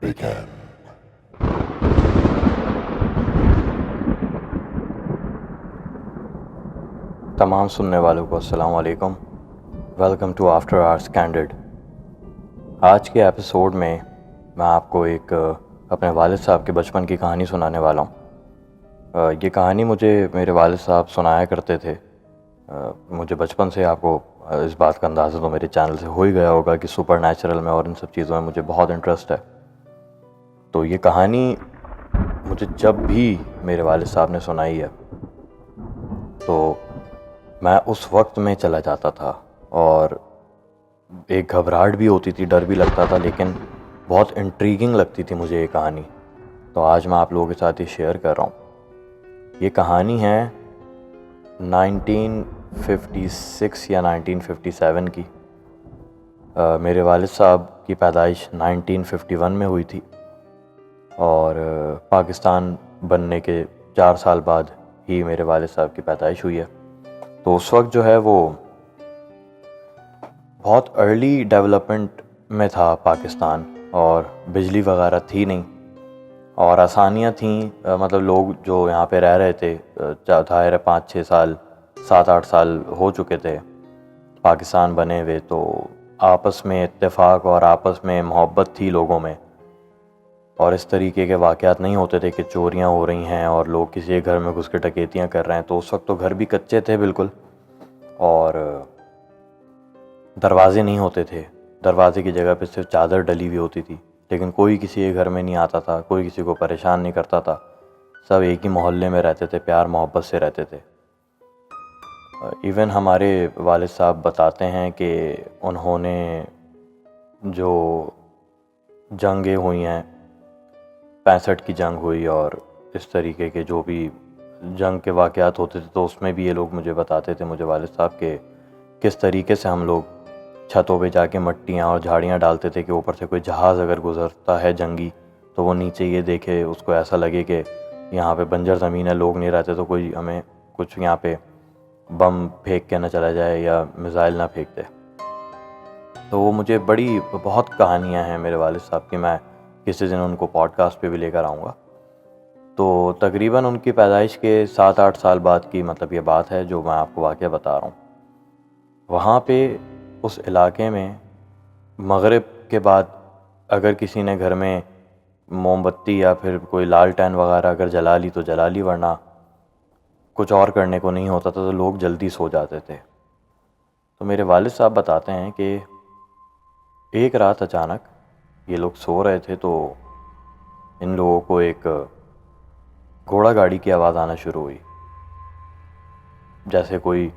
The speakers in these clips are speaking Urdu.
begin. تمام سننے والوں کو السلام علیکم. Welcome to after hours candid. آج کے ایپیسوڈ میں آپ کو ایک اپنے والد صاحب کے بچپن کی کہانی سنانے والا ہوں. یہ کہانی مجھے میرے والد صاحب سنایا کرتے تھے. مجھے بچپن سے آپ کو اس بات کا اندازہ تو میرے چینل سے ہو ہی گیا ہوگا کہ سپر نیچرل میں اور ان سب چیزوں میں مجھے بہت انٹرسٹ ہے. تو یہ کہانی مجھے جب بھی میرے والد صاحب نے سنائی ہے تو میں اس وقت میں چلا جاتا تھا اور ایک گھبراہٹ بھی ہوتی تھی, ڈر بھی لگتا تھا, لیکن بہت انٹریگنگ لگتی تھی مجھے یہ کہانی. تو آج میں آپ لوگوں کے ساتھ یہ شیئر کر رہا ہوں. یہ کہانی ہے 1956 یا 1957 کی. میرے والد صاحب کی پیدائش 1951 میں ہوئی تھی اور پاکستان بننے کے 4 سال بعد ہی میرے والد صاحب کی پیدائش ہوئی ہے. تو اس وقت جو ہے وہ بہت ارلی ڈیولپمنٹ میں تھا پاکستان, اور بجلی وغیرہ تھی نہیں اور آسانیاں تھیں. مطلب لوگ جو یہاں پہ رہ رہے تھے, ظاہر 5-6 سال 7-8 سال ہو چکے تھے پاکستان بنے ہوئے, تو آپس میں اتفاق اور آپس میں محبت تھی لوگوں میں, اور اس طریقے کے واقعات نہیں ہوتے تھے کہ چوریاں ہو رہی ہیں اور لوگ کسی ایک گھر میں گھس کے ڈکیتیاں کر رہے ہیں. تو اس وقت تو گھر بھی کچے تھے بالکل, اور دروازے نہیں ہوتے تھے. دروازے کی جگہ پہ صرف چادر ڈلی ہوئی ہوتی تھی, لیکن کوئی کسی کے گھر میں نہیں آتا تھا, کوئی کسی کو پریشان نہیں کرتا تھا. سب ایک ہی محلے میں رہتے تھے, پیار محبت سے رہتے تھے. ایون ہمارے والد صاحب بتاتے ہیں کہ انہوں نے جو جنگیں ہوئی ہیں, 65 کی جنگ ہوئی اور اس طریقے کے جو بھی جنگ کے واقعات ہوتے تھے, تو اس میں بھی یہ لوگ مجھے بتاتے تھے, مجھے والد صاحب, کہ کس طریقے سے ہم لوگ چھتوں پہ جا کے مٹیاں اور جھاڑیاں ڈالتے تھے کہ اوپر سے کوئی جہاز اگر گزرتا ہے جنگی تو وہ نیچے یہ دیکھے, اس کو ایسا لگے کہ یہاں پہ بنجر زمین ہے, لوگ نہیں رہتے, تو کوئی ہمیں کچھ یہاں پہ بم پھینک کے نہ چلا جائے یا میزائل نہ پھینک دے. تو وہ مجھے بہت کہانیاں ہیں میرے والد صاحب کی. میں کسی دن ان کو پوڈ کاسٹ پہ بھی لے کر آؤں گا. تو تقریباً ان کی پیدائش کے 7-8 سال بعد کی مطلب یہ بات ہے جو میں آپ کو واقعہ بتا رہا ہوں. وہاں پہ اس علاقے میں مغرب کے بعد اگر کسی نے گھر میں موم بتی یا پھر کوئی لالٹین وغیرہ اگر جلا لی تو جلا لی, ورنہ کچھ اور کرنے کو نہیں ہوتا تھا, تو لوگ جلدی سو جاتے تھے. تو میرے والد صاحب بتاتے ہیں کہ ایک رات اچانک یہ لوگ سو رہے تھے تو ان لوگوں کو ایک گھوڑا گاڑی کی آواز آنا شروع ہوئی, جیسے کوئی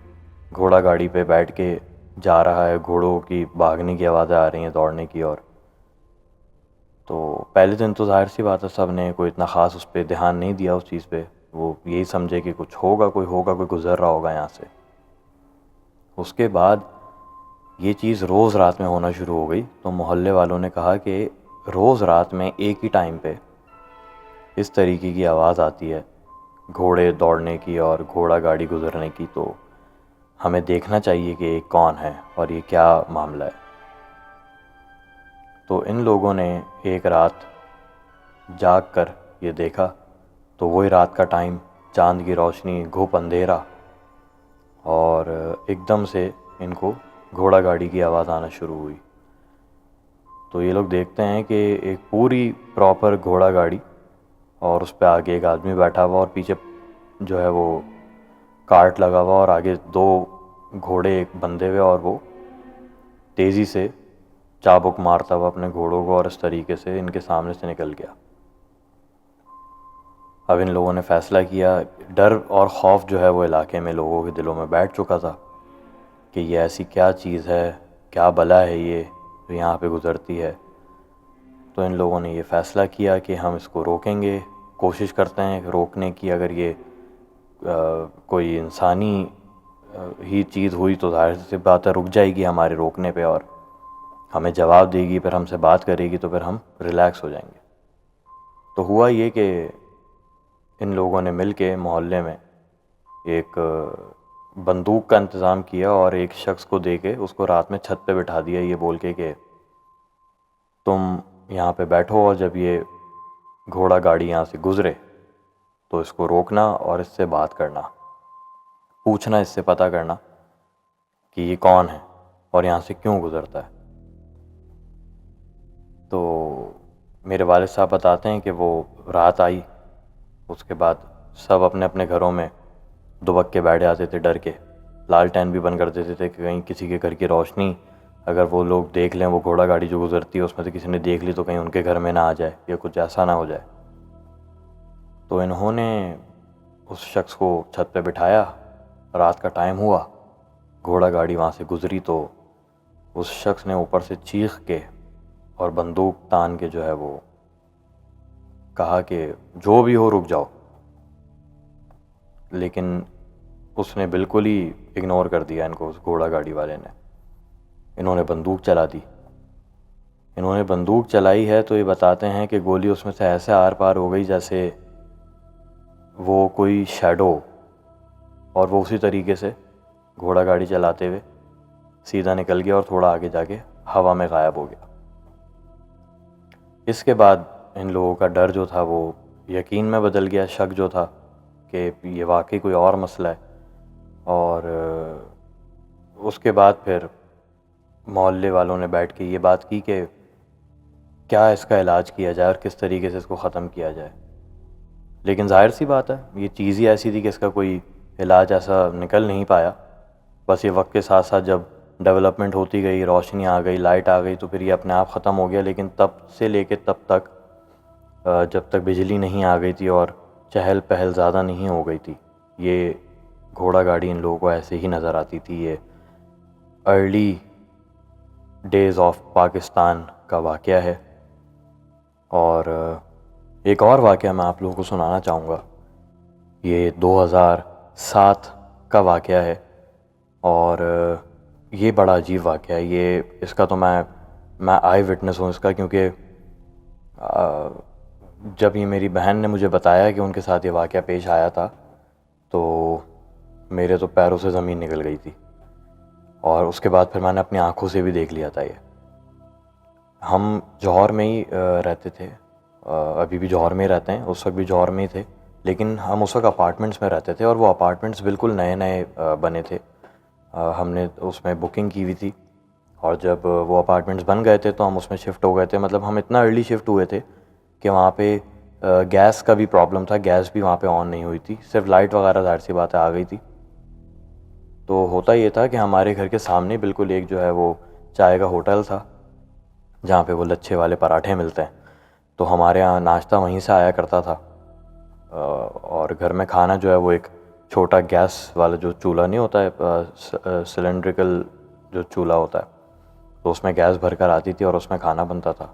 گھوڑا گاڑی پہ بیٹھ کے جا رہا ہے, گھوڑوں کی بھاگنے کی آوازیں آ رہی ہیں, دوڑنے کی. اور تو پہلے دن تو ظاہر سی بات ہے سب نے کوئی اتنا خاص اس پہ دھیان نہیں دیا اس چیز پہ, وہ یہی سمجھے کہ کچھ ہوگا, کوئی گزر رہا ہوگا یہاں سے. اس کے بعد یہ چیز روز رات میں ہونا شروع ہو گئی. تو محلے والوں نے کہا کہ روز رات میں ایک ہی ٹائم پہ اس طریقے کی آواز آتی ہے گھوڑے دوڑنے کی اور گھوڑا گاڑی گزرنے کی, تو ہمیں دیکھنا چاہیے کہ یہ کون ہے اور یہ کیا معاملہ ہے. تو ان لوگوں نے ایک رات جاگ کر یہ دیکھا, تو وہی رات کا ٹائم, چاند کی روشنی, گھوپ اندھیرا, اور ایک دم سے ان کو گھوڑا گاڑی کی آواز آنا شروع ہوئی. تو یہ لوگ دیکھتے ہیں کہ ایک پوری پراپر گھوڑا گاڑی, اور اس پہ آگے ایک آدمی بیٹھا ہوا اور پیچھے جو ہے وہ کارٹ لگا ہوا, اور آگے 2 گھوڑے ایک بندھے ہوئے, اور وہ تیزی سے چابک مارتا ہوا اپنے گھوڑوں کو اور اس طریقے سے ان کے سامنے سے نکل گیا. اب ان لوگوں نے فیصلہ کیا, ڈر اور خوف جو ہے وہ علاقے میں لوگوں کے دلوں میں بیٹھ چکا تھا کہ یہ ایسی کیا چیز ہے, کیا بلا ہے یہ جو یہاں پہ گزرتی ہے. تو ان لوگوں نے یہ فیصلہ کیا کہ ہم اس کو روکیں گے, کوشش کرتے ہیں روکنے کی. اگر یہ کوئی انسانی ہی چیز ہوئی تو ظاہر سی بات ہے رک جائے گی ہمارے روکنے پہ اور ہمیں جواب دے گی, پھر ہم سے بات کرے گی, تو پھر ہم ریلیکس ہو جائیں گے. تو ہوا یہ کہ ان لوگوں نے مل کے محلے میں ایک بندوق کا انتظام کیا اور ایک شخص کو دے کے اس کو رات میں چھت پہ بٹھا دیا, یہ بول کے کہ تم یہاں پہ بیٹھو اور جب یہ گھوڑا گاڑی یہاں سے گزرے تو اس کو روکنا اور اس سے بات کرنا، پوچھنا، اس سے پتہ کرنا کہ یہ کون ہے اور یہاں سے کیوں گزرتا ہے۔ تو میرے والد صاحب بتاتے ہیں کہ وہ رات آئی، اس کے بعد سب اپنے اپنے گھروں میں دبک کے بیٹھ جاتے تھے ڈر کے، لالٹین بھی بند کر دیتے تھے کہ کہیں کسی کے گھر کی روشنی اگر وہ لوگ دیکھ لیں، وہ گھوڑا گاڑی جو گزرتی ہے اس میں سے کسی نے دیکھ لی تو کہیں ان کے گھر میں نہ آ جائے یا کچھ ایسا نہ ہو جائے۔ تو انہوں نے اس شخص کو چھت پہ بٹھایا، رات کا ٹائم ہوا، گھوڑا گاڑی وہاں سے گزری تو اس شخص نے اوپر سے چیخ کے اور بندوق تان کے جو ہے وہ کہا کہ جو بھی ہو رک جاؤ، لیکن اس نے بالکل ہی اگنور کر دیا ان کو، اس گھوڑا گاڑی والے نے۔ انہوں نے بندوق چلا دی، انہوں نے بندوق چلائی ہے تو یہ بتاتے ہیں کہ گولی اس میں سے ایسے آر پار ہو گئی جیسے وہ کوئی شیڈو، اور وہ اسی طریقے سے گھوڑا گاڑی چلاتے ہوئے سیدھا نکل گیا اور تھوڑا آگے جا کے ہوا میں غائب ہو گیا۔ اس کے بعد ان لوگوں کا ڈر جو تھا وہ یقین میں بدل گیا، شک جو تھا کہ یہ واقعی کوئی اور مسئلہ ہے، اور اس کے بعد پھر محلے والوں نے بیٹھ کے یہ بات کی کہ کیا اس کا علاج کیا جائے اور کس طریقے سے اس کو ختم کیا جائے۔ لیکن ظاہر سی بات ہے یہ چیز ہی ایسی تھی کہ اس کا کوئی علاج ایسا نکل نہیں پایا، بس یہ وقت کے ساتھ ساتھ جب ڈیولپمنٹ ہوتی گئی، روشنی آ گئی، لائٹ آ گئی، تو پھر یہ اپنے آپ ختم ہو گیا۔ لیکن تب سے لے کے تب تک جب تک بجلی نہیں آ گئی تھی اور چہل پہل زیادہ نہیں ہو گئی تھی، یہ گھوڑا گاڑی ان لوگوں کو ایسے ہی نظر آتی تھی۔ یہ ارلی ڈیز آف پاکستان کا واقعہ ہے۔ اور ایک اور واقعہ میں آپ لوگوں کو سنانا چاہوں گا، یہ 2007 کا واقعہ ہے، اور یہ بڑا عجیب واقعہ ہے۔ یہ اس کا تو میں آئی وٹنس ہوں اس کا، کیونکہ جب یہ میری بہن نے مجھے بتایا کہ ان کے ساتھ یہ واقعہ پیش آیا تھا تو میرے تو پیروں سے زمین نکل گئی تھی، اور اس کے بعد پھر میں نے اپنی آنکھوں سے بھی دیکھ لیا تھا۔ یہ ہم جوہر میں ہی رہتے تھے، ابھی بھی جوہر میں ہی رہتے ہیں، اس وقت بھی جوہر میں ہی تھے، لیکن ہم اس وقت اپارٹمنٹس میں رہتے تھے، اور وہ اپارٹمنٹس بالکل نئے نئے بنے تھے۔ ہم نے اس میں بکنگ کی ہوئی تھی، اور جب وہ اپارٹمنٹس بن گئے تھے تو ہم اس میں شفٹ ہو گئے تھے۔ مطلب ہم اتنا ارلی شفٹ ہوئے تھے کہ وہاں پہ گیس کا بھی پرابلم تھا، گیس بھی وہاں پہ آن نہیں ہوئی تھی، صرف لائٹ وغیرہ ظاہر سی بات ہے آ گئی تھی۔ تو ہوتا یہ تھا کہ ہمارے گھر کے سامنے بالکل ایک جو ہے وہ چائے کا ہوٹل تھا جہاں پہ وہ لچھے والے پراٹھے ملتے ہیں، تو ہمارے ہاں ناشتہ وہیں سے آیا کرتا تھا، اور گھر میں کھانا جو ہے وہ ایک چھوٹا گیس والا جو چولہا نہیں ہوتا ہے، سلنڈریکل جو چولہا ہوتا ہے، تو اس میں گیس بھر کر آتی تھی اور اس میں کھانا بنتا تھا۔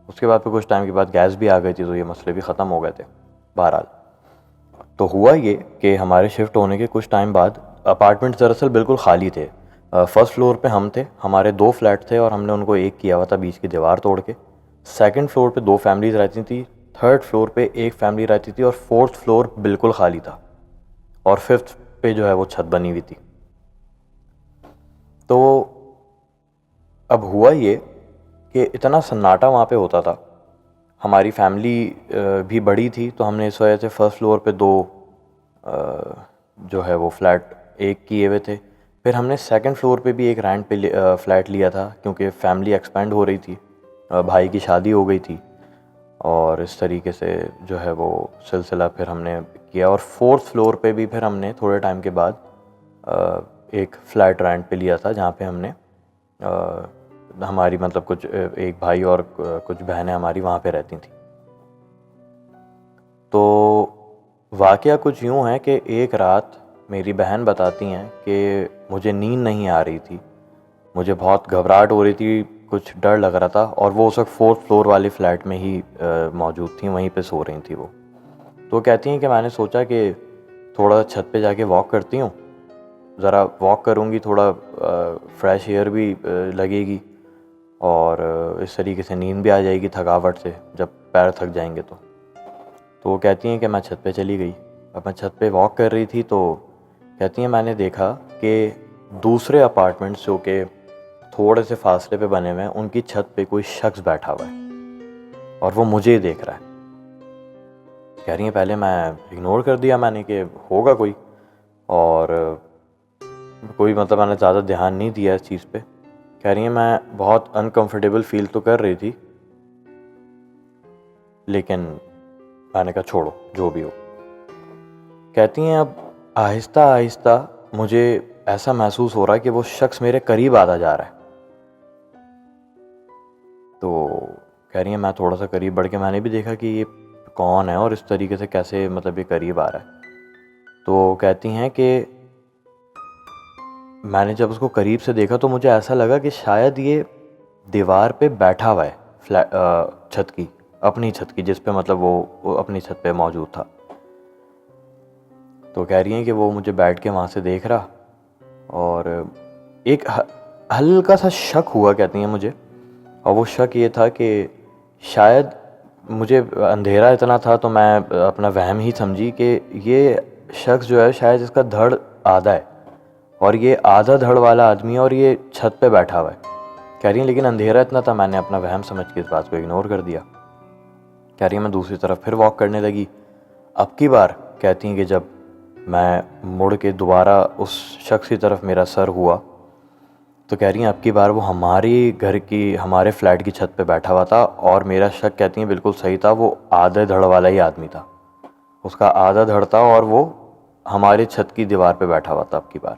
اس کے بعد پھر کچھ ٹائم کے بعد گیس بھی آ گئی تھی تو یہ مسئلے بھی ختم ہو گئے تھے۔ بہرحال تو ہوا یہ کہ ہمارے شفٹ ہونے کے کچھ ٹائم بعد اپارٹمنٹ دراصل بالکل خالی تھے۔ فرسٹ فلور پہ ہم تھے، ہمارے 2 فلیٹ تھے اور ہم نے ان کو ایک کیا ہوا تھا بیچ کی دیوار توڑ کے۔ سیکنڈ فلور پہ 2 فیملیز رہتی تھیں، تھرڈ فلور پہ ایک فیملی رہتی تھی، اور فورتھ فلور بالکل خالی تھا، اور ففتھ پہ جو ہے وہ چھت بنی ہوئی تھی۔ تو اب ہوا یہ کہ اتنا سناٹا وہاں پہ ہوتا تھا، ہماری فیملی بھی بڑی تھی تو ہم نے اس وجہ سے فرسٹ فلور پہ 2 جو ہے وہ فلیٹ ایک کیے ہوئے تھے۔ پھر ہم نے سیکنڈ فلور پہ بھی ایک رینٹ پہ فلیٹ لیا تھا، کیونکہ فیملی ایکسپینڈ ہو رہی تھی، بھائی کی شادی ہو گئی تھی، اور اس طریقے سے جو ہے وہ سلسلہ پھر ہم نے کیا۔ اور فورتھ فلور پہ بھی پھر ہم نے تھوڑے ٹائم کے بعد ایک فلیٹ رینٹ پہ لیا تھا، جہاں پہ ہم نے ہماری مطلب کچھ ایک بھائی اور کچھ بہنیں ہماری وہاں پہ رہتی تھیں۔ تو واقعہ کچھ یوں ہے کہ ایک رات میری بہن بتاتی ہیں کہ مجھے نیند نہیں آ رہی تھی، مجھے بہت گھبراہٹ ہو رہی تھی، کچھ ڈر لگ رہا تھا، اور وہ اس وقت 4th فلور والے فلیٹ میں ہی موجود تھیں، وہیں پہ سو رہی تھیں وہ۔ تو کہتی ہیں کہ میں نے سوچا کہ تھوڑا چھت پہ جا کے واک کرتی ہوں، ذرا واک کروں گی، تھوڑا فریش ایئر بھی لگے گی، اور اس طریقے سے نیند بھی آ جائے گی تھکاوٹ سے جب پیر تھک جائیں گے تو وہ کہتی ہیں کہ میں چھت پہ چلی گئی۔ اب میں چھت پہ واک کر رہی تھی تو کہتی ہیں میں نے دیکھا کہ دوسرے اپارٹمنٹس جو کہ تھوڑے سے فاصلے پہ بنے ہوئے ہیں ان کی چھت پہ کوئی شخص بیٹھا ہوا ہے، اور وہ مجھے ہی دیکھ رہا ہے. کہہ رہی ہیں پہلے میں اگنور کر دیا میں نے کہ ہوگا کوئی، اور کوئی مطلب میں نے زیادہ دھیان نہیں دیا اس چیز پہ. کہہ رہی ہیں میں بہت انکمفرٹیبل فیل تو کر رہی تھی، لیکن میں نے کہا چھوڑو جو بھی ہو. کہتی ہیں اب آہستہ آہستہ مجھے ایسا محسوس ہو رہا ہے کہ وہ شخص میرے قریب آتا جا رہا ہے. تو کہہ رہی ہیں میں تھوڑا سا قریب بڑھ کے میں نے بھی دیکھا کہ یہ کون ہے اور اس طریقے سے کیسے مطلب یہ قریب آ رہا ہے. تو کہتی ہیں کہ میں نے جب اس کو قریب سے دیکھا تو مجھے ایسا لگا کہ شاید یہ دیوار پہ بیٹھا ہوا ہے، چھت کی، اپنی چھت کی، جس پہ مطلب وہ اپنی چھت پہ موجود تھا. تو کہہ رہی ہیں کہ وہ مجھے بیٹھ کے وہاں سے دیکھ رہا، اور ایک ہلکا سا شک ہوا کہتی ہیں مجھے، اور وہ شک یہ تھا کہ شاید مجھے اندھیرا اتنا تھا تو میں اپنا وہم ہی سمجھی کہ یہ شخص جو ہے شاید اس کا دھڑ آدھا ہے، اور یہ آدھا دھڑ والا آدمی ہے اور یہ چھت پہ بیٹھا ہوا ہے. کہہ رہی ہیں لیکن اندھیرا اتنا تھا میں نے اپنا وہم سمجھ کے اس بات کو اگنور کر دیا. کہہ رہی ہیں میں دوسری طرف پھر واک کرنے لگی. اب کی بار کہتی ہیں کہ جب میں مڑ کے دوبارہ اس شخص کی طرف میرا سر ہوا تو کہہ رہی ہیں اب کی بار وہ ہمارے فلیٹ کی چھت پہ بیٹھا ہوا تھا، اور میرا شک کہتی ہیں بالکل صحیح تھا، وہ آدھے دھڑ والا ہی آدمی تھا، اس کا آدھا دھڑ تھا اور وہ ہماری چھت کی دیوار پہ بیٹھا ہوا تھا. اب کی بار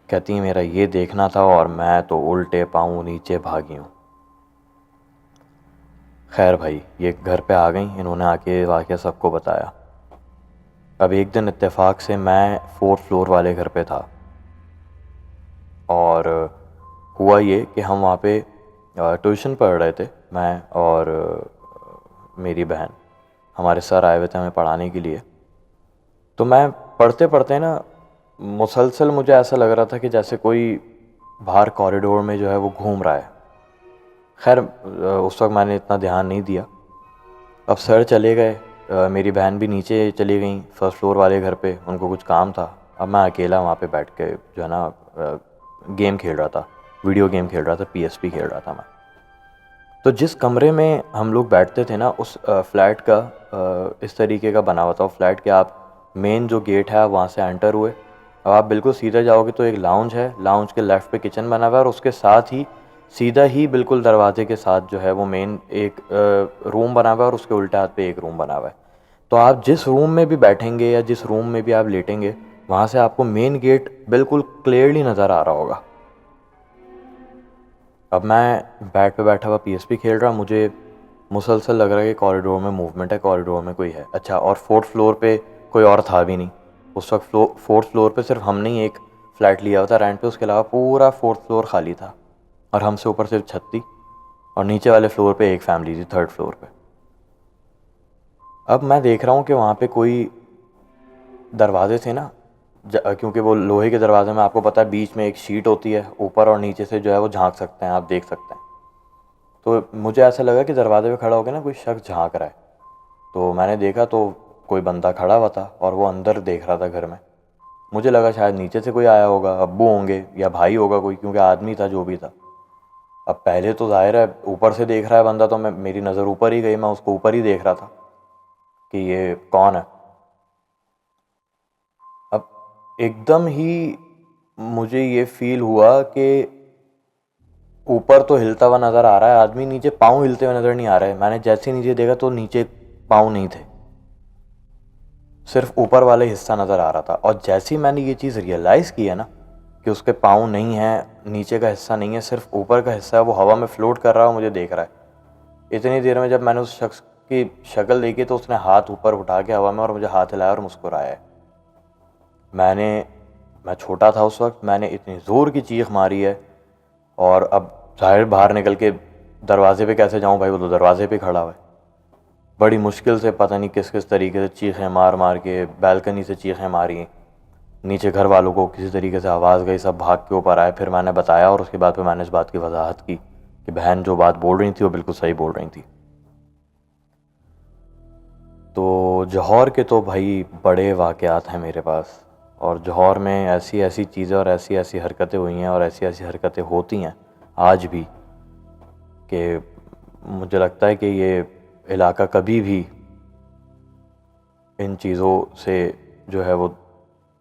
کہتی ہیں میرا یہ دیکھنا تھا اور میں تو الٹے پاؤں نیچے بھاگی ہوں. خیر بھائی یہ گھر پہ آ گئیں، انہوں نے آ کے واقعہ سب کو بتایا. اب ایک دن اتفاق سے میں 4th فلور والے گھر پہ تھا، اور ہوا یہ کہ ہم وہاں پہ ٹیوشن پڑھ رہے تھے، میں اور میری بہن. ہمارے سر آئے ہوئے تھے ہمیں پڑھانے کے لیے. تو میں پڑھتے پڑھتے نا مسلسل مجھے ایسا لگ رہا تھا کہ جیسے کوئی باہر کوریڈور میں جو ہے وہ گھوم رہا ہے. خیر اس وقت میں نے اتنا دھیان نہیں دیا. اب سر چلے گئے، میری بہن بھی نیچے چلی گئیں 1st فلور والے گھر پہ، ان کو کچھ کام تھا. اب میں اکیلا وہاں پہ بیٹھ کے جو ہے نا گیم کھیل رہا تھا، ویڈیو گیم کھیل رہا تھا، PSP کھیل رہا تھا میں. تو جس کمرے میں ہم لوگ بیٹھتے تھے نا اس فلیٹ کا اس طریقے کا بنا ہوا تھا فلیٹ کہ آپ مین جو گیٹ ہے وہاں سے انٹر ہوئے، اب آپ بالکل سیدھا جاؤ گے تو ایک لاؤنج ہے، لاؤنج کے لیفٹ پہ کچن بنا ہوا ہے، اور اس کے ساتھ ہی سیدھا ہی بالکل دروازے کے ساتھ جو ہے وہ مین ایک روم بنا ہوا ہے، اور اس کے الٹے ہاتھ پہ ایک روم بنا ہوا ہے. تو آپ جس روم میں بھی بیٹھیں گے یا جس روم میں بھی آپ لیٹیں گے وہاں سے آپ کو مین گیٹ بالکل کلیئرلی نظر آ رہا ہوگا. اب میں بیڈ پہ بیٹھا ہوا PSP کھیل رہا، مجھے مسلسل لگ رہا ہے کہ کوریڈور میں موومنٹ ہے، کوریڈور میں کوئی ہے. اچھا، اور 4th فلور پہ کوئی اور تھا بھی نہیں اس وقت. 4th فلور پہ صرف ہم نے ہی ایک فلیٹ لیا ہوا تھا رینٹ پہ، اس کے علاوہ پورا 4th فلور خالی تھا، اور ہم سے اوپر صرف چھت تھی، اور نیچے والے فلور پہ ایک فیملی تھی 3rd فلور پہ. اب میں دیکھ رہا ہوں کہ وہاں پہ کوئی دروازے تھے نا، کیونکہ وہ لوہے کے دروازے میں آپ کو پتہ ہے بیچ میں ایک شیٹ ہوتی ہے، اوپر اور نیچے سے جو ہے وہ جھانک سکتے ہیں، آپ دیکھ سکتے ہیں. تو مجھے ایسا لگا کہ دروازے پہ کھڑا ہو کے نا کوئی شخص جھانک رہا ہے. تو میں نے دیکھا تو کوئی بندہ کھڑا ہوا تھا اور وہ اندر دیکھ رہا تھا گھر میں. مجھے لگا شاید نیچے سے کوئی آیا ہوگا، ابو ہوں گے یا بھائی ہوگا کوئی، کیونکہ آدمی تھا جو بھی تھا. اب پہلے تو ظاہر ہے اوپر سے دیکھ رہا ہے بندہ، تو میری نظر اوپر ہی گئی، میں اس کو اوپر ہی دیکھ رہا تھا کہ یہ کون ہے. اب ایک دم ہی مجھے یہ فیل ہوا کہ اوپر تو ہلتا ہوا نظر آ رہا ہے آدمی، نیچے پاؤں ہلتے ہوئے نظر نہیں آ رہے. میں نے جیسے نیچے دیکھا تو نیچے پاؤں نہیں تھے، صرف اوپر والے حصہ نظر آ رہا تھا. اور جیسے ہی میں نے یہ چیز ریئلائز کی ہے نا کہ اس کے پاؤں نہیں ہیں، نیچے کا حصہ نہیں ہے، صرف اوپر کا حصہ ہے، وہ ہوا میں فلوٹ کر رہا ہے، مجھے دیکھ رہا ہے. اتنی دیر میں جب میں نے اس شخص کی شکل دیکھی تو اس نے ہاتھ اوپر اٹھا کے ہوا میں اور مجھے ہاتھ ہلایا اور مسکرایا ہے. میں چھوٹا تھا اس وقت، میں نے اتنی زور کی چیخ ماری ہے، اور اب ظاہر باہر نکل کے دروازے پہ کیسے جاؤں بھائی، وہ تو دروازے پہ کھڑا ہوا ہے. بڑی مشکل سے پتہ نہیں کس طریقے سے چیخیں مار مار کے بیلکنی سے چیخیں ماری، نیچے گھر والوں کو کسی طریقے سے آواز گئی، سب بھاگ کے اوپر آئے. پھر میں نے بتایا اور اس کے بعد پھر میں نے اس بات کی وضاحت کی کہ بہن جو بات بول رہی تھی وہ بالکل صحیح بول رہی تھی. تو جوہر کے تو بھائی بڑے واقعات ہیں میرے پاس، اور جوہر میں ایسی ایسی چیزیں اور ایسی ایسی حرکتیں ہوئی ہیں اور ایسی ایسی حرکتیں ہوتی ہیں آج بھی کہ مجھے لگتا ہے کہ یہ علاقہ کبھی بھی ان چیزوں سے جو ہے وہ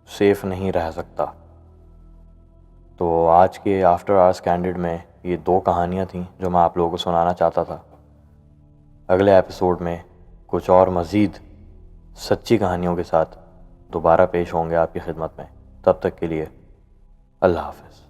سیف نہیں رہ سکتا۔ تو آج کے آفٹر آورس کینڈیڈ میں یہ 2 کہانیاں تھیں جو میں آپ لوگوں کو سنانا چاہتا تھا۔ اگلے ایپیسوڈ میں کچھ اور مزید سچی کہانیوں کے ساتھ دوبارہ پیش ہوں گے آپ کی خدمت میں۔ تب تک کے لیے اللہ حافظ۔